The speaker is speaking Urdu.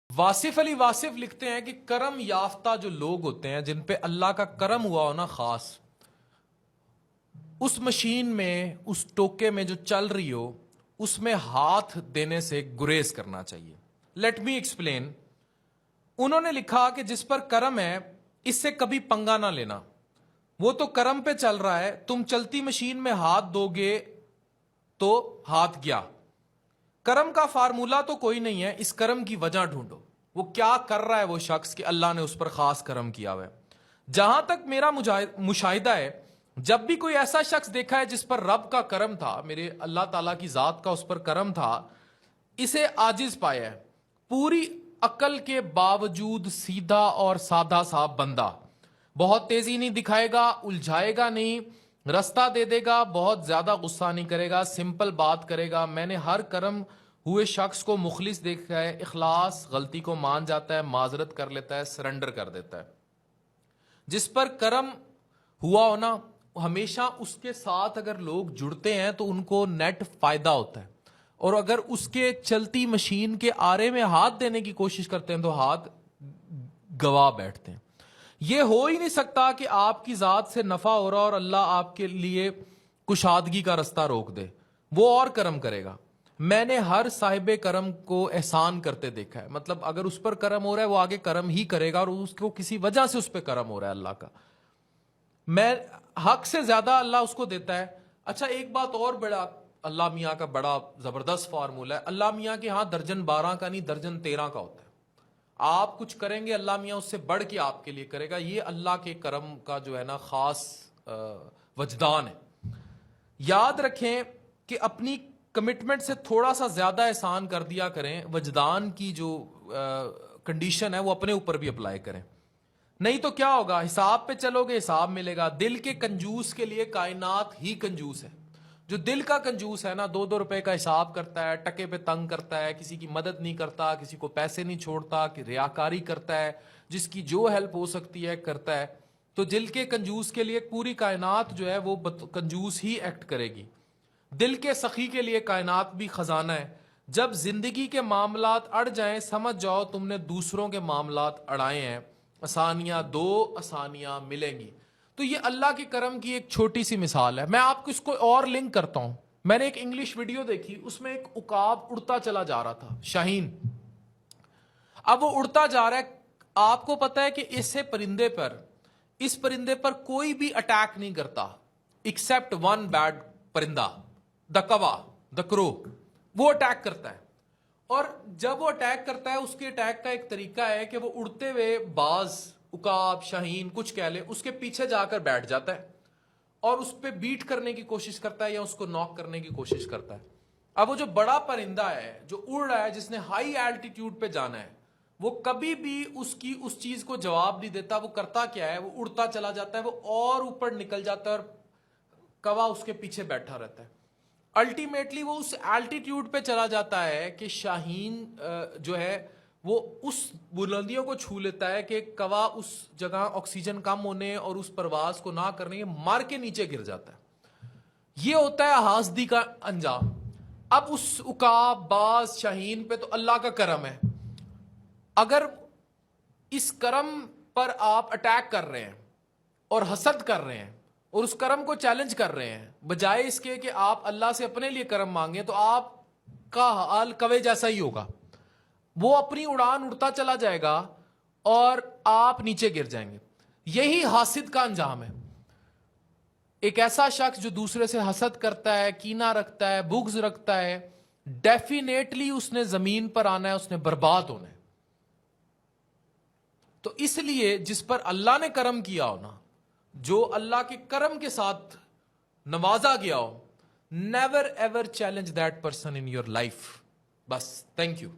واصف علی واصف لکھتے ہیں کہ کرم یافتہ جو لوگ ہوتے ہیں جن پہ اللہ کا کرم ہوا ہونا خاص، اس مشین میں، اس ٹوکے میں جو چل رہی ہو اس میں ہاتھ دینے سے گریز کرنا چاہیے. Let me explain. انہوں نے لکھا کہ جس پر کرم ہے اس سے کبھی پنگا نہ لینا، وہ تو کرم پہ چل رہا ہے، تم چلتی مشین میں ہاتھ دو گے تو ہاتھ گیا. کرم کا فارمولا تو کوئی نہیں ہے، اس کرم کی وجہ ڈھونڈو. وہ کیا کر رہا ہے وہ شخص کہ اللہ نے اس پر خاص کرم کیا ہوا ہے. جہاں تک میرا مشاہدہ ہے، جب بھی کوئی ایسا شخص دیکھا ہے جس پر رب کا کرم تھا، میرے اللہ تعالیٰ کی ذات کا اس پر کرم تھا، اسے عاجز پایا ہے. پوری عقل کے باوجود سیدھا اور سادہ سا بندہ، بہت تیزی نہیں دکھائے گا، الجھائے گا نہیں، رستہ دے دے گا، بہت زیادہ غصہ نہیں کرے گا، سمپل بات کرے گا. میں نے ہر کرم ہوئے شخص کو مخلص دیکھا ہے، اخلاص، غلطی کو مان جاتا ہے، معذرت کر لیتا ہے، سرنڈر کر دیتا ہے. جس پر کرم ہوا ہونا، ہمیشہ اس کے ساتھ اگر لوگ جڑتے ہیں تو ان کو نیٹ فائدہ ہوتا ہے، اور اگر اس کے چلتی مشین کے آرے میں ہاتھ دینے کی کوشش کرتے ہیں تو ہاتھ گوا بیٹھتے ہیں. یہ ہو ہی نہیں سکتا کہ آپ کی ذات سے نفع ہو رہا اور اللہ آپ کے لیے کشادگی کا رستہ روک دے. وہ اور کرم کرے گا. میں نے ہر صاحب کرم کو احسان کرتے دیکھا ہے. مطلب اگر اس پر کرم ہو رہا ہے وہ آگے کرم ہی کرے گا، اور اس کو کسی وجہ سے اس پہ کرم ہو رہا ہے اللہ کا. میں حق سے زیادہ اللہ اس کو دیتا ہے. اچھا ایک بات اور، بڑا اللہ میاں کا بڑا زبردست فارمولہ ہے. اللہ میاں کے ہاں درجن 12 کا نہیں، درجن 13 کا ہوتا ہے. آپ کچھ کریں گے اللہ میاں اس سے بڑھ کے آپ کے لیے کرے گا. یہ اللہ کے کرم کا جو ہے نا خاص وجدان ہے. یاد رکھیں کہ اپنی کمٹمنٹ سے تھوڑا سا زیادہ احسان کر دیا کریں. وجدان کی جو کنڈیشن ہے وہ اپنے اوپر بھی اپلائی کریں، نہیں تو کیا ہوگا، حساب پہ چلو گے حساب ملے گا. دل کے کنجوس کے لیے کائنات ہی کنجوس ہے. جو دل کا کنجوس ہے نا، 2 روپے کا حساب کرتا ہے، ٹکے پہ تنگ کرتا ہے، کسی کی مدد نہیں کرتا، کسی کو پیسے نہیں چھوڑتا، کہ ریاکاری کرتا ہے، جس کی جو ہیلپ ہو سکتی ہے کرتا ہے. تو دل کے کنجوس کے لیے پوری کائنات جو ہے وہ کنجوس ہی ایکٹ کرے گی. دل کے سخی کے لیے کائنات بھی خزانہ ہے. جب زندگی کے معاملات اڑ جائیں سمجھ جاؤ تم نے دوسروں کے معاملات اڑائے ہیں. آسانیاں دو، آسانیاں ملیں گی. تو یہ اللہ کے کرم کی ایک چھوٹی سی مثال ہے. میں آپ کو اس کو اور لنک کرتا ہوں. میں نے ایک انگلش ویڈیو دیکھی، اس میں ایک عقاب اڑتا چلا جا رہا تھا، شاہین. اب وہ اڑتا جا رہا ہے، آپ کو پتا ہے کہ اس پرندے پر کوئی بھی اٹیک نہیں کرتا ایکسپٹ ون بیڈ پرندہ، دا کوا، دا کرو. وہ اٹیک کرتا ہے، اور جب وہ اٹیک کرتا ہے اس کے اٹیک کا ایک طریقہ ہے کہ وہ اڑتے ہوئے باز، عقاب، شاہین کچھ کہہ لے، اس کے پیچھے جا کر بیٹھ جاتا ہے اور اس پہ بیٹ کرنے کی کوشش کرتا ہے یا اس کو ناک کرنے کی کوشش کرتا ہے. اب وہ جو بڑا پرندہ ہے جو اڑ رہا ہے، جس نے ہائی ایلٹیٹیوڈ پہ جانا ہے، وہ کبھی بھی اس چیز کو جواب نہیں دیتا. وہ کرتا کیا ہے، وہ اڑتا چلا جاتا ہے، وہ اور اوپر نکل جاتا ہے اور کوا اس کے پیچھے بیٹھا رہتا ہے. الٹیمیٹلی وہ اس ایلٹیٹیوڈ پہ چلا جاتا ہے کہ شاہین جو ہے وہ اس بلندیوں کو چھو لیتا ہے کہ کوا اس جگہ آکسیجن کم ہونے اور اس پرواز کو نہ کرنے مار کے نیچے گر جاتا ہے. یہ ہوتا ہے حاسدی کا انجام. اب اس عقاب، باز، شاہین پہ تو اللہ کا کرم ہے. اگر اس کرم پر آپ اٹیک کر رہے ہیں اور حسد کر رہے ہیں اور اس کرم کو چیلنج کر رہے ہیں، بجائے اس کے کہ آپ اللہ سے اپنے لیے کرم مانگیں، تو آپ کا حال کوے جیسا ہی ہوگا. وہ اپنی اڑان اڑتا چلا جائے گا اور آپ نیچے گر جائیں گے. یہی حاسد کا انجام ہے. ایک ایسا شخص جو دوسرے سے حسد کرتا ہے، کینہ رکھتا ہے، بغض رکھتا ہے، ڈیفینیٹلی اس نے زمین پر آنا ہے، اس نے برباد ہونا ہے. تو اس لیے جس پر اللہ نے کرم کیا ہو نا، جو اللہ کے کرم کے ساتھ نوازا گیا ہو، never ever challenge that person in your life. بس، تھینک یو.